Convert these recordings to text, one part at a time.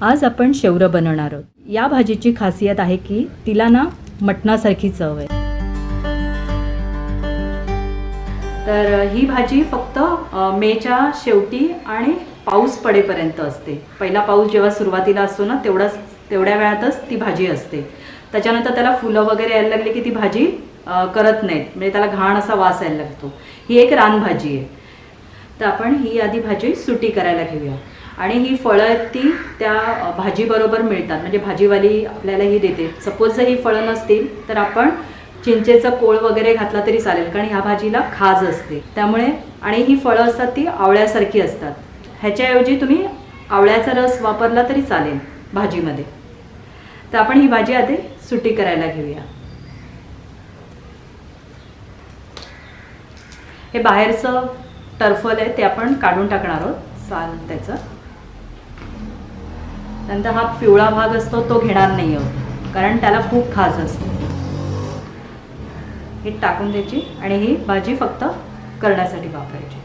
आज आपण शेवरं बनवणार आहोत. या भाजीची खासियत आहे की तिला ना मटणासारखी चव आहे. तर ही भाजी फक्त मेच्या शेवटी आणि पाऊस पडेपर्यंत असते. पहिला पाऊस जेव्हा सुरुवातीला असतो ना तेवढ्या वेळातच ती भाजी असते. त्याच्यानंतर त्याला फुलं वगैरे यायला लागली की ती भाजी करत नाहीत, म्हणजे त्याला घाण असा वास यायला लागतो. ही एक रानभाजी आहे. तर आपण ही आधी भाजी सुटी करायला घेऊया. आणि ही फळं आहेत ती त्या भाजीबरोबर मिळतात, म्हणजे भाजीवाली आपल्याला ही देते. सपोज जर ही फळं नसतील तर आपण चिंचेचं कोळ वगैरे घातला तरी चालेल, कारण ह्या भाजीला खाज असते त्यामुळे. आणि ही फळं असतात ती आवळ्यासारखी असतात. ह्याच्याऐवजी तुम्ही आवळ्याचा रस वापरला तरी चालेल भाजीमध्ये. तर आपण ही भाजी आधी सुटी करायला घेऊया. हे बाहेरचं टरफल आहे ते आपण काढून टाकणार आहोत, साल त्याचं. नंतर हा पिवळा भाग असतो तो घेणार नाही आहोत, कारण त्याला खूप खाज असते. हे टाकून द्यायची आणि ही भाजी फक्त करण्यासाठी वापरायची.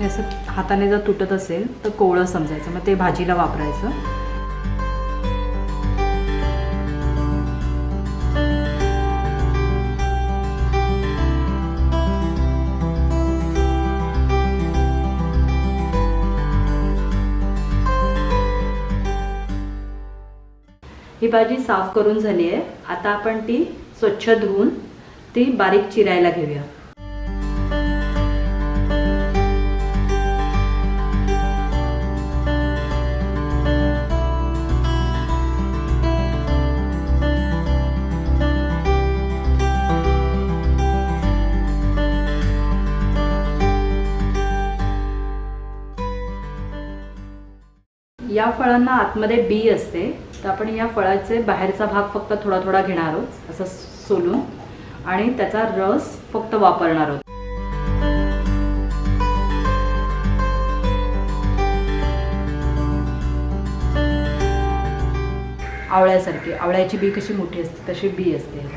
असं हाताने जर तुटत असेल तर कोवळं समजायचं, मग ते भाजीला वापरायचं. ही भाजी साफ करून झाली आहे. आता आपण ती स्वच्छ धुवून ती बारीक चिरायला घेऊया. या फळांना आतमध्ये बी असते, तर आपण या फळाचे बाहेरचा भाग फक्त थोडा थोडा घेणार आहोत असं सोलून, आणि त्याचा रस फक्त वापरणार आहोत. आवळ्यासारखी, आवळ्याची बी कशी मोठी असते तशी बी असते.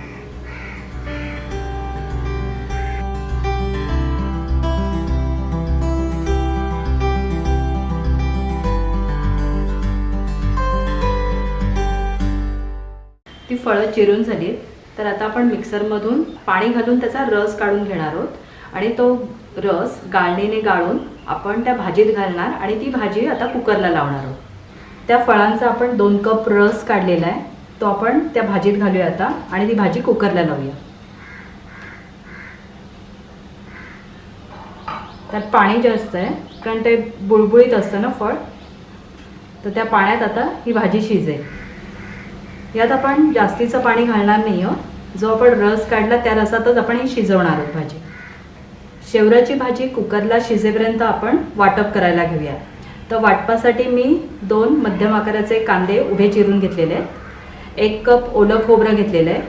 ती फळं चिरून झाली, तर आता आपण मिक्सरमधून पाणी घालून त्याचा रस काढून घेणार आहोत. आणि तो रस गाळणीने गाळून आपण त्या भाजीत घालणार आणि ती भाजी आता कुकरला लावणार आहोत. त्या फळांचा आपण 2 कप रस काढलेला आहे, तो आपण त्या भाजीत घालूया आता आणि ती भाजी कुकरला लावूया. त्यात पाणी जास्त आहे कारण ते बुळबुळीत असतं ना फळ, तर त्या पाण्यात आता ही भाजी शिजेल. यात आपण जास्तीचं पाणी घालणार नाही आहोत. जो आपण रस काढला त्या रसातच आपण ही शिजवणार आहोत भाजी. शेवराची भाजी कुकरला शिजेपर्यंत आपण वाटप करायला घेऊया. तर वाटपासाठी मी 2 मध्यम आकाराचे कांदे उभे चिरून घेतलेले आहेत. 1 कप ओलं खोबरं घेतलेलं आहे.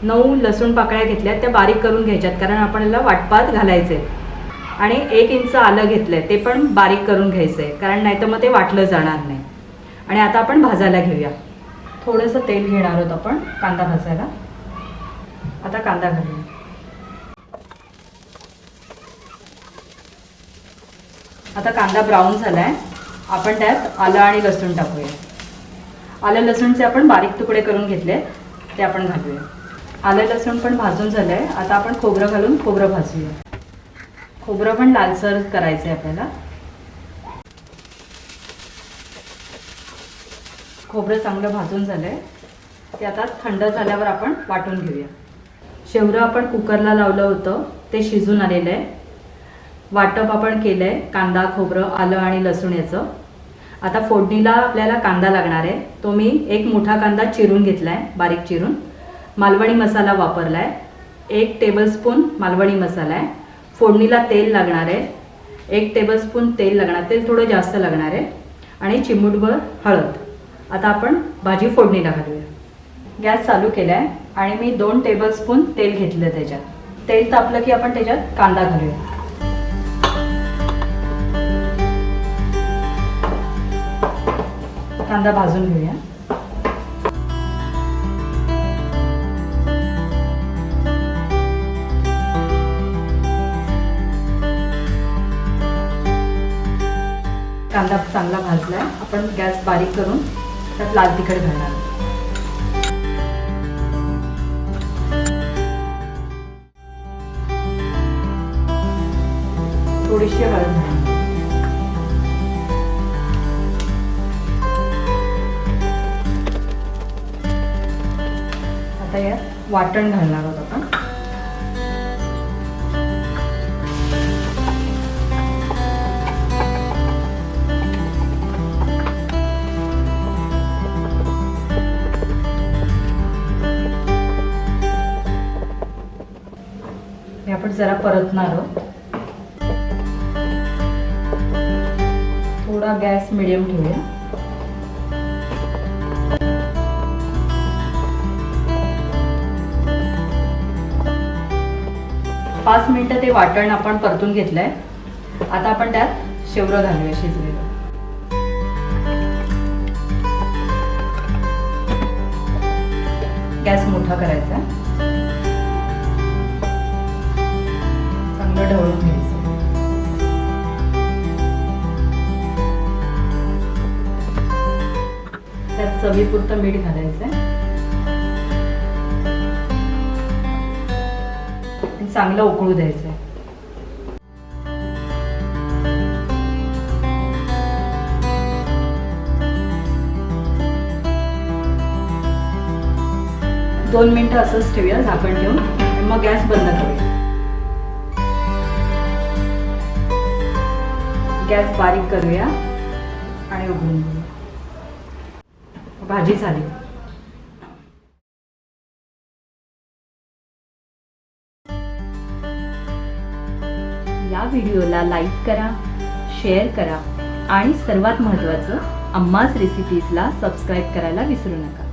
9 लसूण पाकळ्या घेतल्या, त्या बारीक करून घ्यायच्यात कारण आपल्याला वाटपात घालायचे. आणि 1 इंच आलं घेतलं आहे, ते पण बारीक करून घ्यायचं आहे कारण नाही तर मग ते वाटलं जाणार नाही. आणि आता आपण भाजायला घेऊया. थोडंसं तेल घेणार आहोत आपण कांदा भाजायला. आता कांदा घालूया. आता कांदा ब्राऊन झाला आहे, आपण त्यात आलं आणि लसूण टाकूया. आलं लसूणचे आपण बारीक तुकडे करून घेतले, ते आपण घालूया. आलं लसूण पण भाजून झालं आहे. आता आपण खोबरं घालून खोबरं भाजूया. खोबरं पण लालसर करायचं आहे आपल्याला. खोबरं चांगलं भाजून झालं आहे, ते आता थंड झाल्यावर आपण वाटून घेऊया. शेवरं आपण कुकरला लावलं होतं, ते शिजून आलेलं आहे. वाटप आपण केलं आहे कांदा, खोबरं, आलं आणि लसूण याचं. आता फोडणीला आपल्याला कांदा लागणार आहे. तो मी 1 मोठा कांदा चिरून घेतला आहे, बारीक चिरून. मालवणी मसाला वापरला आहे. 1 टेबलस्पून मालवणी मसाला आहे. फोडणीला तेल लागणार आहे. 1 टेबलस्पून तेल लागणार, तेल थोडं जास्त लागणार आहे. आणि चिमूटभर हळद. आता आपण भाजी फोडणीला घालूया. गॅस चालू केला आहे आणि मी 2 टेबलस्पून तेल घेतलं. त्याच्यात तेल तापलं की आपण त्याच्यात कांदा घालूया. कांदा भाजून घेऊया. कांदा चांगला भाजलाय. आपण गॅस बारीक करून त्यात लाल तिखट घालणार. थोडीशी हळद घालणार. आता यात वाटण घालणार आहोत आपण. हे आपण जरा परतणार आहोत. थोडा गॅस मिडियम ठेवूया. पाच मिनिटं ते वाटण आपण परतून घेतलंय. आता आपण त्यात शेवरं घालूया शिजलेलं. गॅस मोठा करायचा. चांगलं ढवळून घ्यायचं. त्यात चवीपुरतं मीठ घालायचं. चांगलं उकळू द्यायचं. दोन मिनिटं असंच ठेवूया झाकण ठेवून. मग गॅस बंद करूया. गॅस बारीक करूया आणि उघडून घेऊया. भाजी झाली. या व्हिडिओला लाईक करा, शेअर करा आणि सर्वात महत्त्वाचं अम्माज रेसिपीजला सबस्क्राईब करायला विसरू नका.